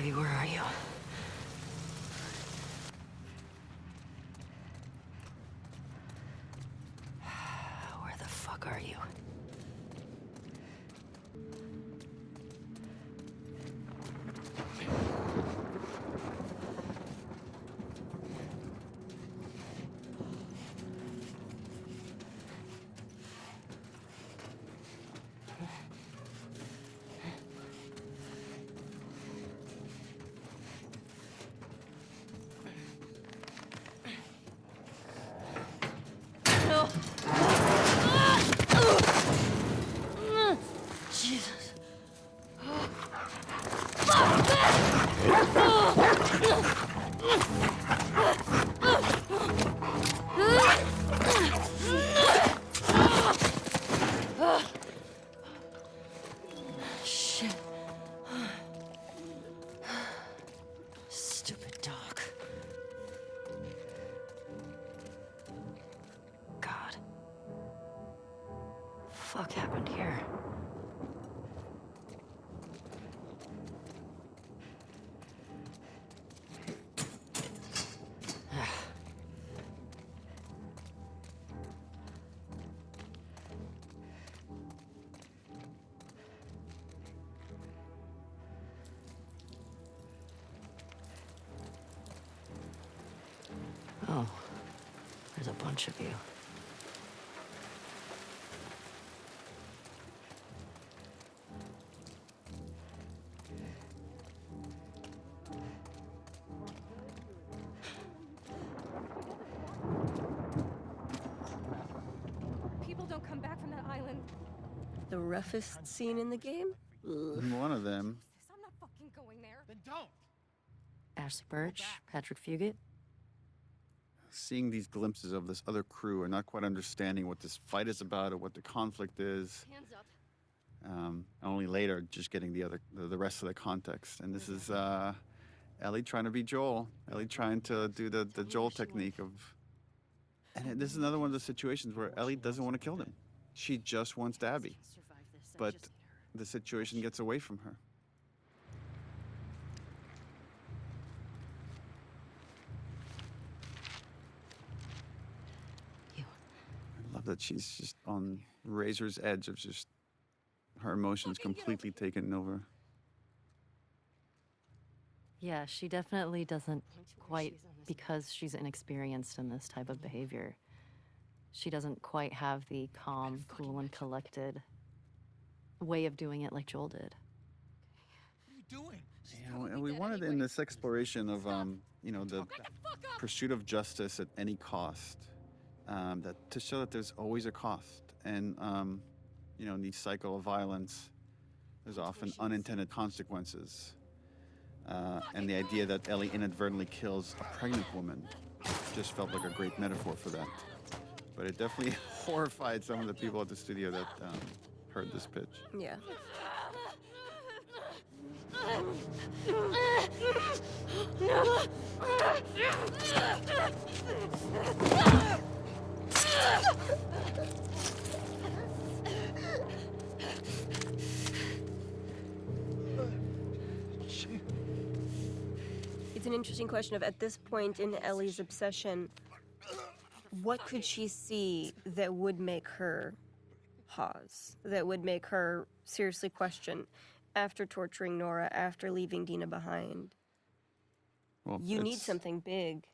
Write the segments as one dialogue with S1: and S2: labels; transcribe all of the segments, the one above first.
S1: Abby, where are you? Where the fuck are you? No! Jesus. Shit. Stupid dog. God. Fuck happened here? Oh, there's a bunch of you.
S2: People don't come back from that island.
S3: The roughest scene in the game? Ugh.
S4: One of them.
S2: I'm not fucking going there.
S5: Then don't.
S1: Ashley Birch, Patrick Fugit.
S4: Seeing these glimpses of this other crew and not quite understanding what this fight is about or what the conflict is.
S2: Hands up.
S4: Only later just getting the rest of the context. And this is Ellie trying to be Joel. Ellie trying to do the Joel technique of... And this is another one of the situations where Ellie doesn't want to kill him. She just wants Abby. But the situation gets away from her. I love that she's just on razor's edge of just her emotions completely taken over.
S1: Yeah, she definitely doesn't quite, because she's inexperienced in this type of behavior. She doesn't quite have the calm, cool, and collected way of doing it like Joel did.
S5: What are you doing?
S4: And we wanted in this exploration of, the pursuit of justice at any cost, that to show that there's always a cost. And, in the cycle of violence, there's often unintended consequences. And the idea that Ellie inadvertently kills a pregnant woman just felt like a great metaphor for that. But it definitely horrified some of the people at the studio that heard this pitch.
S3: Yeah. It's an interesting question of, at this point in Ellie's obsession, what could she see that would make her pause, that would make her seriously question after torturing Nora, after leaving Dina behind?
S4: Well,
S3: You need something big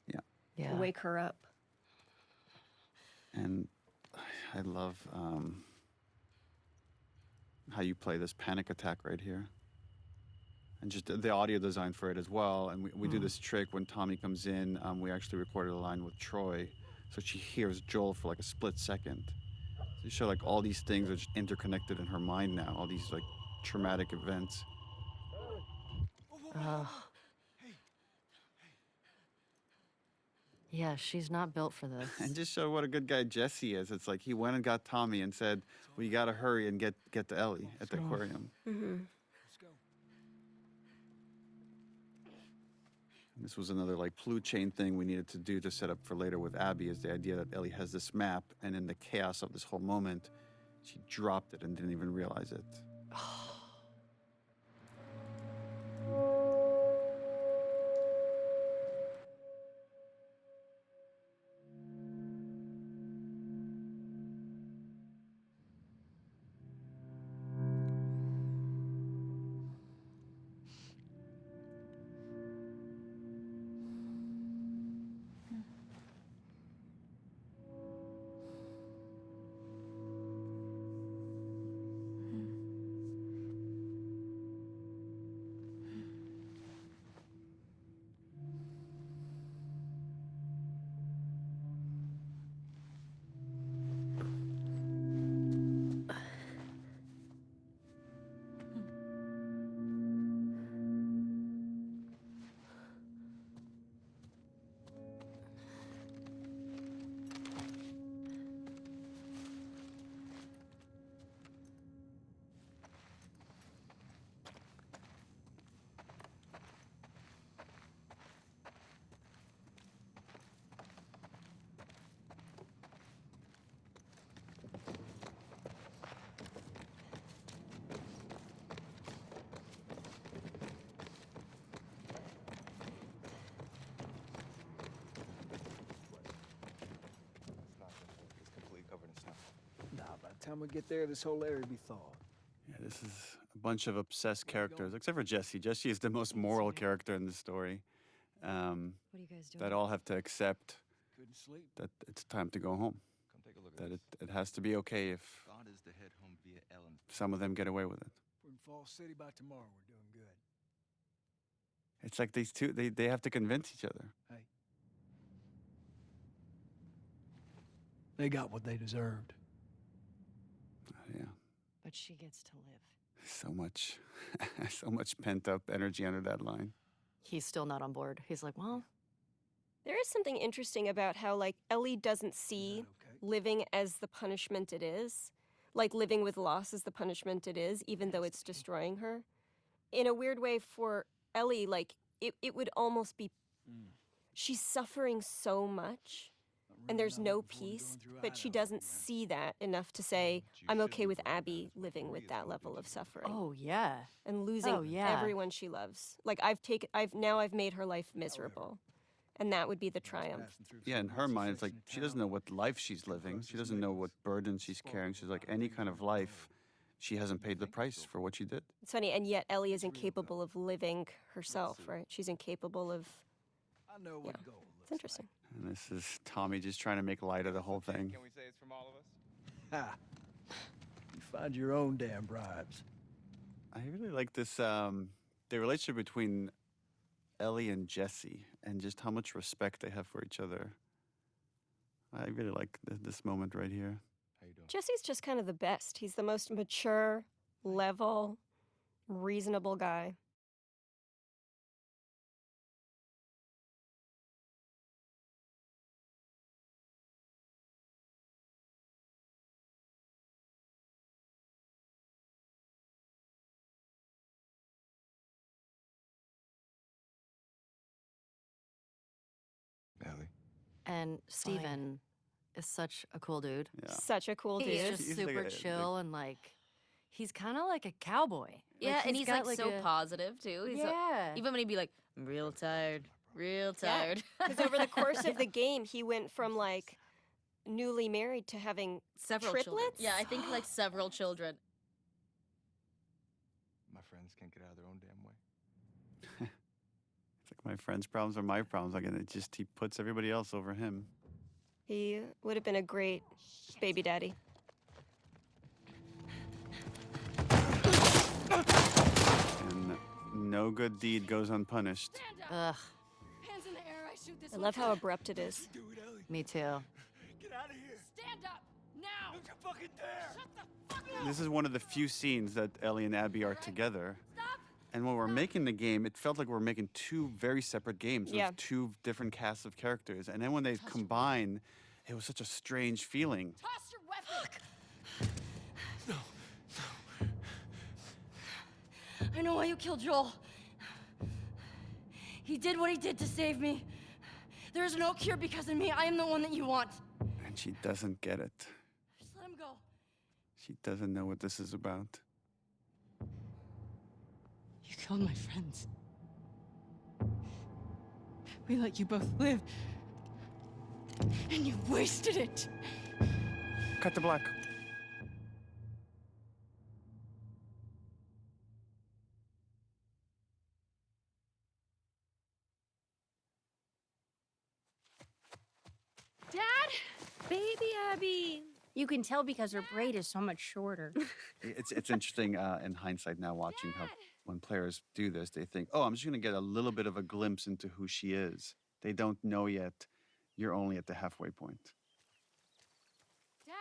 S1: Yeah.
S3: to wake her up.
S4: And I love how you play this panic attack right here. And just the audio design for it as well. And we do this trick when Tommy comes in. We actually recorded a line with Troy. So she hears Joel for like a split second. So you show like all these things are just interconnected in her mind now. All these like traumatic events.
S1: Yeah, she's not built for this.
S4: And just show what a good guy Jesse is. It's like he went and got Tommy and said, "We gotta hurry and get to Ellie at the aquarium."
S3: Mm-hmm.
S5: Let's go.
S4: This was another like clue chain thing we needed to do to set up for later with Abby, is the idea that Ellie has this map, and in the chaos of this whole moment, she dropped it and didn't even realize it.
S5: time we get there, this whole area will be thawed.
S4: Yeah, this is a bunch of obsessed characters, except for Jesse. Jesse is the most moral character in the story.
S1: What are you guys doing?
S4: That all have to accept
S5: Couldn't sleep.
S4: that it's time to go home.
S6: Come take a look
S4: That
S6: at
S4: it has to be okay if
S6: God is to head home via Ellen.
S4: some of them get away with it.
S5: We're in Fall City by tomorrow. We're doing good.
S4: It's like these two, they have to convince each other.
S5: Hey. They got what they deserved.
S4: Yeah,
S1: But she gets to live.
S4: so much, so much pent up energy under that line.
S1: He's still not on board. He's like, well,
S3: There is something interesting about how, like, Ellie doesn't see
S5: Is that okay?
S3: living as the punishment it is. Like, living with loss is the punishment it is, even though it's destroying her. In a weird way, for Ellie, like, it would almost be. She's suffering so much, and there's no peace, but she doesn't see that enough to say, I'm okay with Abby living with that level of suffering
S1: oh, yeah.
S3: and losing
S1: oh, yeah.
S3: everyone she loves. Like, I've made her life miserable. And that would be the triumph.
S4: Yeah, in her mind, it's like she doesn't know what life she's living. She doesn't know what burden she's carrying. She's like, any kind of life, she hasn't paid the price for what she did.
S3: It's funny, and yet Ellie is incapable of living herself, right? She's incapable of.
S5: I know what
S3: Yeah.
S5: gold looks
S3: It's interesting.
S4: And this is Tommy just trying to make light of the whole thing.
S6: Can we say it's from all of us?
S5: Ha! You find your own damn bribes.
S4: I really like this, the relationship between Ellie and Jesse and just how much respect they have for each other. I really like this moment right here.
S6: How you doing?
S3: Jesse's just kind of the best. He's the most mature, level, reasonable guy.
S6: Ellie.
S1: And Steven is such a cool dude.
S4: Yeah.
S3: Such a cool
S1: He's
S3: dude.
S1: just
S4: He's like
S1: super
S4: a-
S1: chill and like, he's kind of like a cowboy.
S7: Yeah, and he's
S1: got,
S7: like so
S1: a-
S7: positive too. He's
S1: Yeah.
S7: even when he'd be like, I'm real tired, real
S3: Yeah.
S7: tired.
S3: Because over the course of the game, he went from like newly married to having
S7: several children.
S3: triplets?
S7: Yeah, I think like several children.
S6: My friends can't get out of their own damn way.
S4: It's like my friend's problems are my problems. Like, and it just, he puts everybody else over him.
S3: He would have been a great baby daddy.
S4: And no good deed goes unpunished.
S1: Ugh,
S2: Hands in the air, I shoot this
S3: I
S2: one
S3: love how
S2: time.
S3: abrupt it is.
S5: Do it, Ellie.
S1: me too.
S5: Get out of here.
S2: Stand up! Now!
S5: Don't you fucking dare.
S2: Shut the fuck up!
S4: This is one of the few scenes that Ellie and Abby are together.
S2: Stop!
S4: And when we're making the game, it felt like we're making two very separate games
S3: Yeah.
S4: with two different casts of characters. And then when they combine, it was such a strange feeling.
S2: Toss your weapon!
S8: I know why you killed Joel. He did what he did to save me. There is no cure because of me. I am the one that you want.
S4: And she doesn't get it.
S8: Just let him go.
S4: She doesn't know what this is about.
S8: You killed my friends. We let you both live. And you wasted it.
S4: Cut to black.
S3: Baby Abby.
S9: You can tell because her braid is so much shorter.
S4: It's interesting in hindsight now watching how when players do this, they think, oh, I'm just going to get a little bit of a glimpse into who she is. They don't know yet. You're only at the halfway point.
S2: Dad!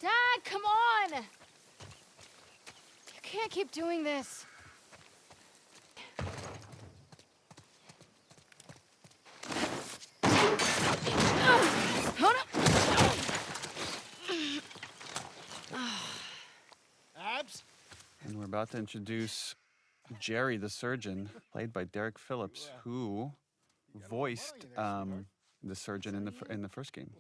S2: Dad, come on! You can't keep doing this.
S4: we're about to introduce Jerry the surgeon, played by Derek Phillips, who voiced the surgeon in the first game.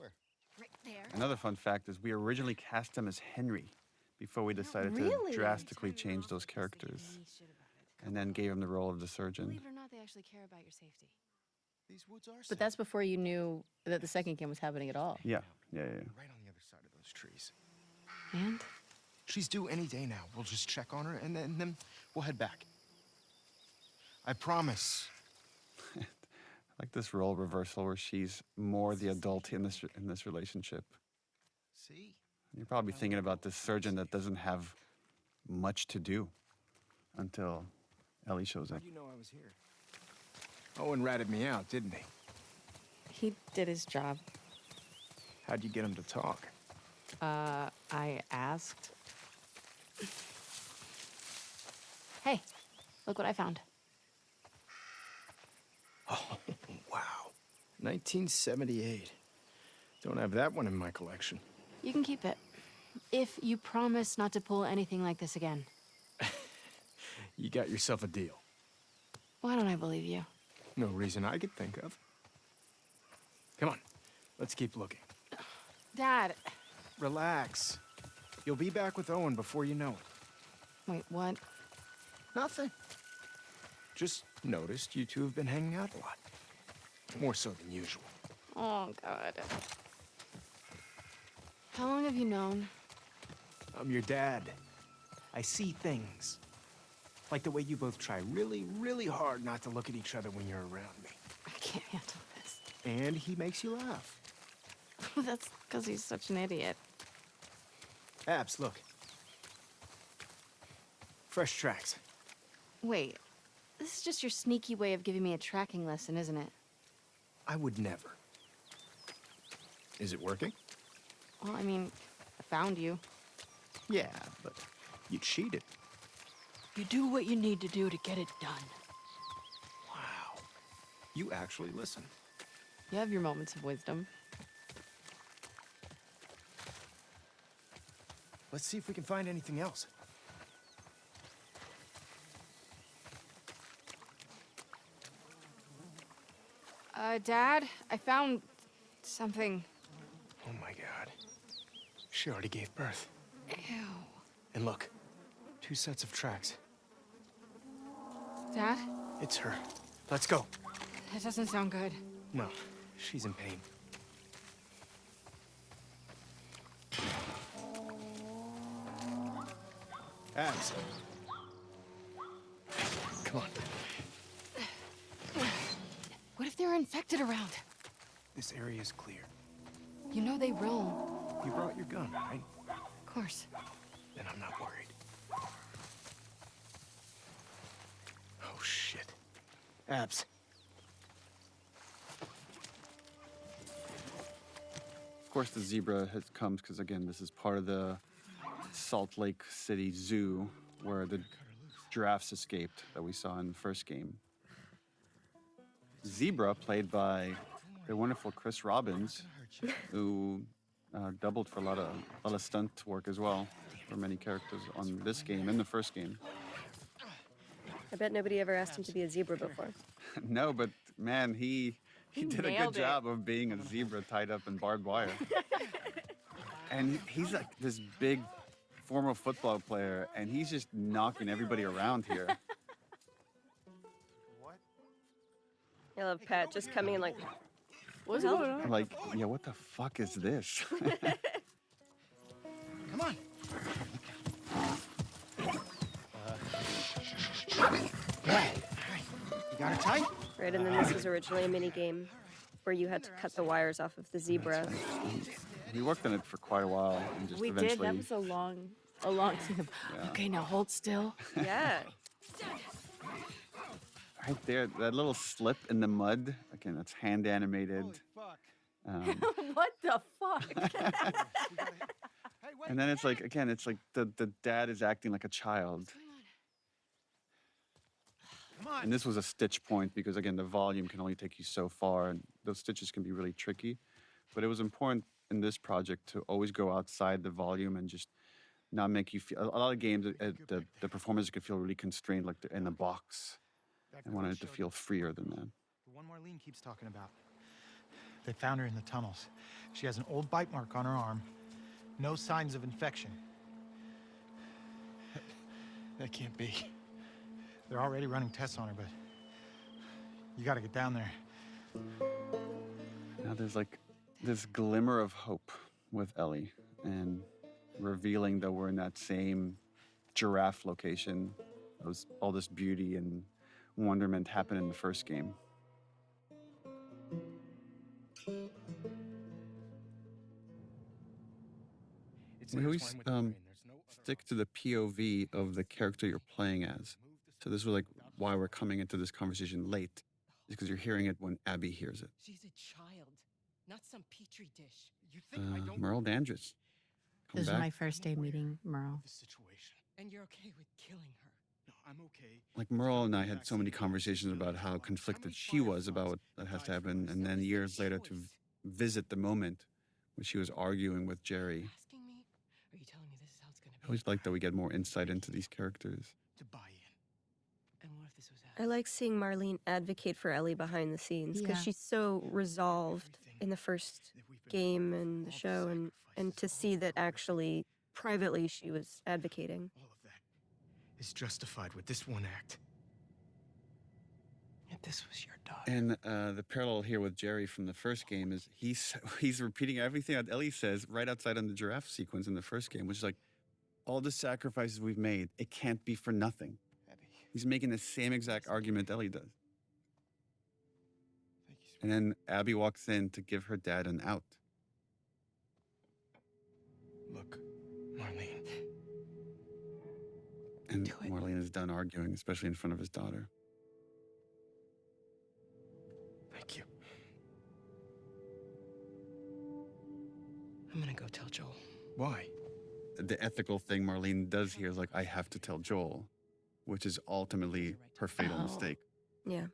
S2: Right there.
S4: Another fun fact is we originally cast him as Henry before we decided
S2: really?
S4: to drastically change those characters, and then gave him the role of the surgeon.
S2: Believe it or not, they actually care about your safety.
S6: These woods are
S7: But that's before you knew that the second game was happening at all.
S4: Yeah.
S6: right on the other side of those trees.
S2: And?
S6: She's due any day now. We'll just check on her and then we'll head back. I promise.
S4: I like this role reversal where she's more the adult in this relationship.
S6: See?
S4: You're probably thinking about this surgeon that doesn't have much to do until Ellie shows up.
S6: How do you know I was here? Owen ratted me out, didn't he?
S7: He did his job.
S6: How'd you get him to talk?
S7: I asked.
S2: Hey, look what I found.
S6: Oh, wow. 1978. Don't have that one in my collection.
S2: You can keep it. If you promise not to pull anything like this again.
S6: You got yourself a deal.
S2: Why don't I believe you?
S6: No reason I could think of. Come on, let's keep looking.
S2: Dad.
S6: Relax. You'll be back with Owen before you know it.
S2: Wait, what?
S6: Nothing. Just noticed you two have been hanging out a lot. More so than usual.
S2: Oh, God. How long have you known?
S6: I'm your dad. I see things. Like the way you both try really, really hard not to look at each other when you're around me.
S2: I can't handle this.
S6: And he makes you laugh.
S2: That's because he's such an idiot.
S6: Abs, look. Fresh tracks.
S2: Wait, this is just your sneaky way of giving me a tracking lesson, isn't it?
S6: I would never. Is it working?
S2: Well, I mean, I found you.
S6: Yeah, but you cheated.
S8: You do what you need to do to get it done.
S6: Wow. You actually listen.
S2: You have your moments of wisdom.
S6: Let's see if we can find anything else.
S2: Dad, I found something.
S6: Oh my God. She already gave birth.
S2: Ew.
S6: And look, 2 sets of tracks.
S2: Dad?
S6: It's her. Let's go.
S2: That doesn't sound good.
S6: No, she's in pain. Abs. Come on.
S2: What if they're infected around?
S6: This area is clear.
S2: You know they roam.
S6: You brought your gun, right?
S2: Of course.
S6: Then I'm not worried. Oh, shit. Abs.
S4: Of course, the zebra comes because, again, this is part of the Salt Lake City Zoo where the giraffes escaped that we saw in the first game. Zebra, played by the wonderful Chris Robbins, who doubled for a lot of stunt work as well for many characters on this game and the first game.
S3: I bet nobody ever asked him to be a zebra before.
S4: No, but man, he did a good
S2: nailed it.
S4: job of being a zebra tied up in barbed wire. And he's like this big former football player, and he's just knocking everybody around here.
S3: I love Pat just coming in like,
S2: What's
S3: Hell?
S2: going on?
S4: I'm like, yeah, what the fuck is this?
S6: Come on. You got it tight?
S3: right, and then this was originally a mini game where you had to cut the wires off of the zebra.
S4: We worked on it for quite a while, and just
S2: We
S4: eventually.
S2: did. That was a long scene of,
S4: Yeah.
S2: okay, now hold still.
S3: Yeah.
S4: Right there, that little slip in the mud. Again, that's hand animated.
S2: What the fuck?
S4: And then it's like, again, it's like the dad is acting like a child.
S6: Come on.
S4: And this was a stitch point because, again, the volume can only take you so far, and those stitches can be really tricky. But it was important in this project to always go outside the volume and just not make you feel. A lot of games, the performers could feel really constrained, like they're in a box.
S6: Back
S4: I
S6: to
S4: wanted
S6: what
S4: it to
S6: showed
S4: feel
S6: you.
S4: freer than that.
S6: The one Marlene keeps talking about. They found her in the tunnels. She has an old bite mark on her arm. No signs of infection. That can't be. They're already running tests on her, but you gotta get down there.
S4: Now there's like this glimmer of hope with Ellie, and revealing that we're in that same giraffe location. All this beauty and wonderment happened in the first game. We always stick to the POV of the character you're playing as. So this was like why we're coming into this conversation late, is because you're hearing it when Abby hears it.
S8: She's a child, not some petri dish. You think I don't
S4: Merle Dandridge. Come
S7: This is
S4: back.
S7: my first day meeting Merle.
S6: the situation.
S8: and you're okay with killing her?
S6: No, I'm okay.
S4: Like Merle and I had so many conversations about how conflicted she was about what that has to happen, and then years later to visit the moment when she was arguing with Jerry.
S8: Asking me? Are you telling me this is how it's gonna
S4: I
S8: be?
S4: always like that we get more insight into these characters.
S6: To buy in.
S8: And what if this was
S3: I like seeing Marlene advocate for Ellie behind the scenes because
S7: Yeah.
S3: she's so resolved in the first game and the show, and to see that actually privately she was advocating.
S6: All of that is justified with this one act. And this was your daughter.
S4: And the parallel here with Jerry from the first game is he's repeating everything that Ellie says right outside on the giraffe sequence in the first game, which is like, all the sacrifices we've made, it can't be for nothing. He's making the same exact argument Ellie does.
S6: Thank you,
S4: And then Abby walks in to give her dad an out.
S6: Look, Marlene.
S4: And
S6: Do it.
S4: Marlene is done arguing, especially in front of his daughter.
S6: Thank you.
S8: I'm gonna go tell Joel.
S6: Why?
S4: The ethical thing Marlene does here is like, I have to tell Joel, which is ultimately her fatal
S1: Oh.
S4: mistake.
S3: Yeah.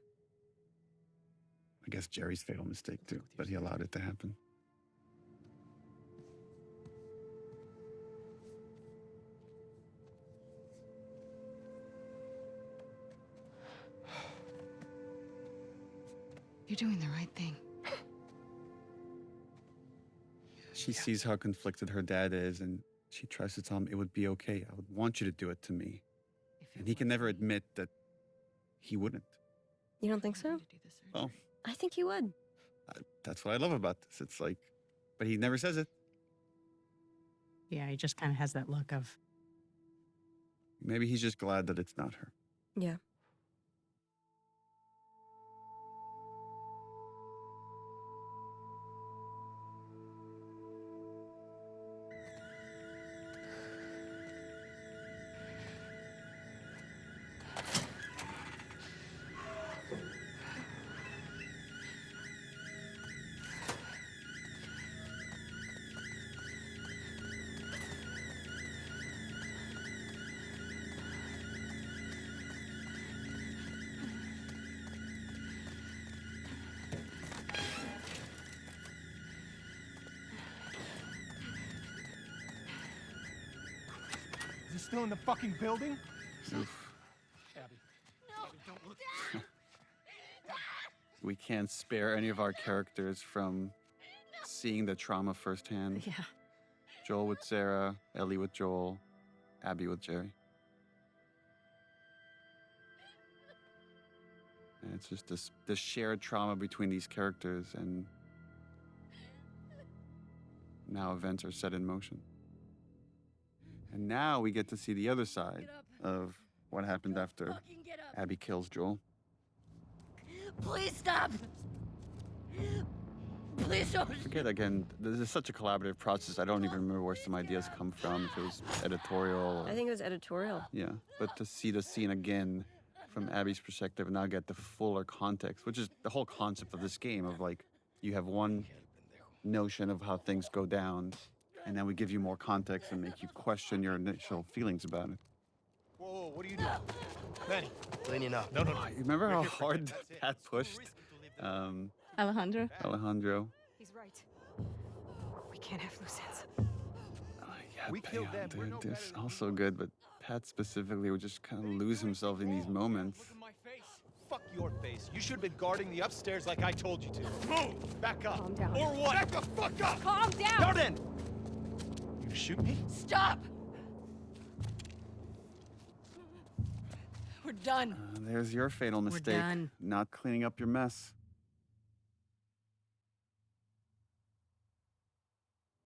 S4: I guess Jerry's fatal mistake too, that he allowed it to happen.
S8: You're doing the right thing.
S4: She sees how conflicted her dad is, and she tries to tell him it would be okay. I would want you to do it to me. And he can never admit that he wouldn't.
S3: You don't think so?
S4: Well,
S3: I think he would.
S4: that's what I love about this. It's like, but he never says it.
S7: Yeah, he just kind of has that look of,
S4: Maybe he's just glad that it's not her.
S3: Yeah.
S6: Is he still in the fucking building?
S4: Oof.
S6: Abby. Don't look.
S4: We can't spare any of our characters from seeing the trauma firsthand.
S1: Yeah.
S4: Joel with Sarah, Ellie with Joel, Abby with Jerry. And it's just this shared trauma between these characters, and now events are set in motion. And now we get to see the other side of what happened after
S8: Fucking get up!
S4: Abby kills Joel.
S8: Please stop! Please don't!
S4: Forget again, this is such a collaborative process. I don't even remember where some ideas come from, if it was editorial. Or,
S3: I think it was editorial.
S4: yeah, but to see the scene again from Abby's perspective and now get the fuller context, which is the whole concept of this game of like, you have one notion of how things go down, and then we give you more context and make you question your initial feelings about it.
S6: Whoa, what are you doing? Manny. Leaning up. No.
S4: You remember how hard Pat pushed
S7: Alejandro?
S4: Alejandro?
S2: He's right. We can't have loose ends.
S4: Yeah,
S10: We killed them. We're no
S4: Dude,
S10: better
S4: this
S10: than
S4: also good, but Pat specifically would just kind of lose himself in these moments.
S10: Look at my face. Fuck your face. You should have been guarding the upstairs like I told you to. Move! Back up.
S9: Calm down.
S10: Or what? Back the fuck up!
S8: Calm down!
S10: Jordan! You shoot me?
S8: Stop! We're done.
S4: There's your fatal mistake.
S7: done.
S4: Not cleaning up your mess.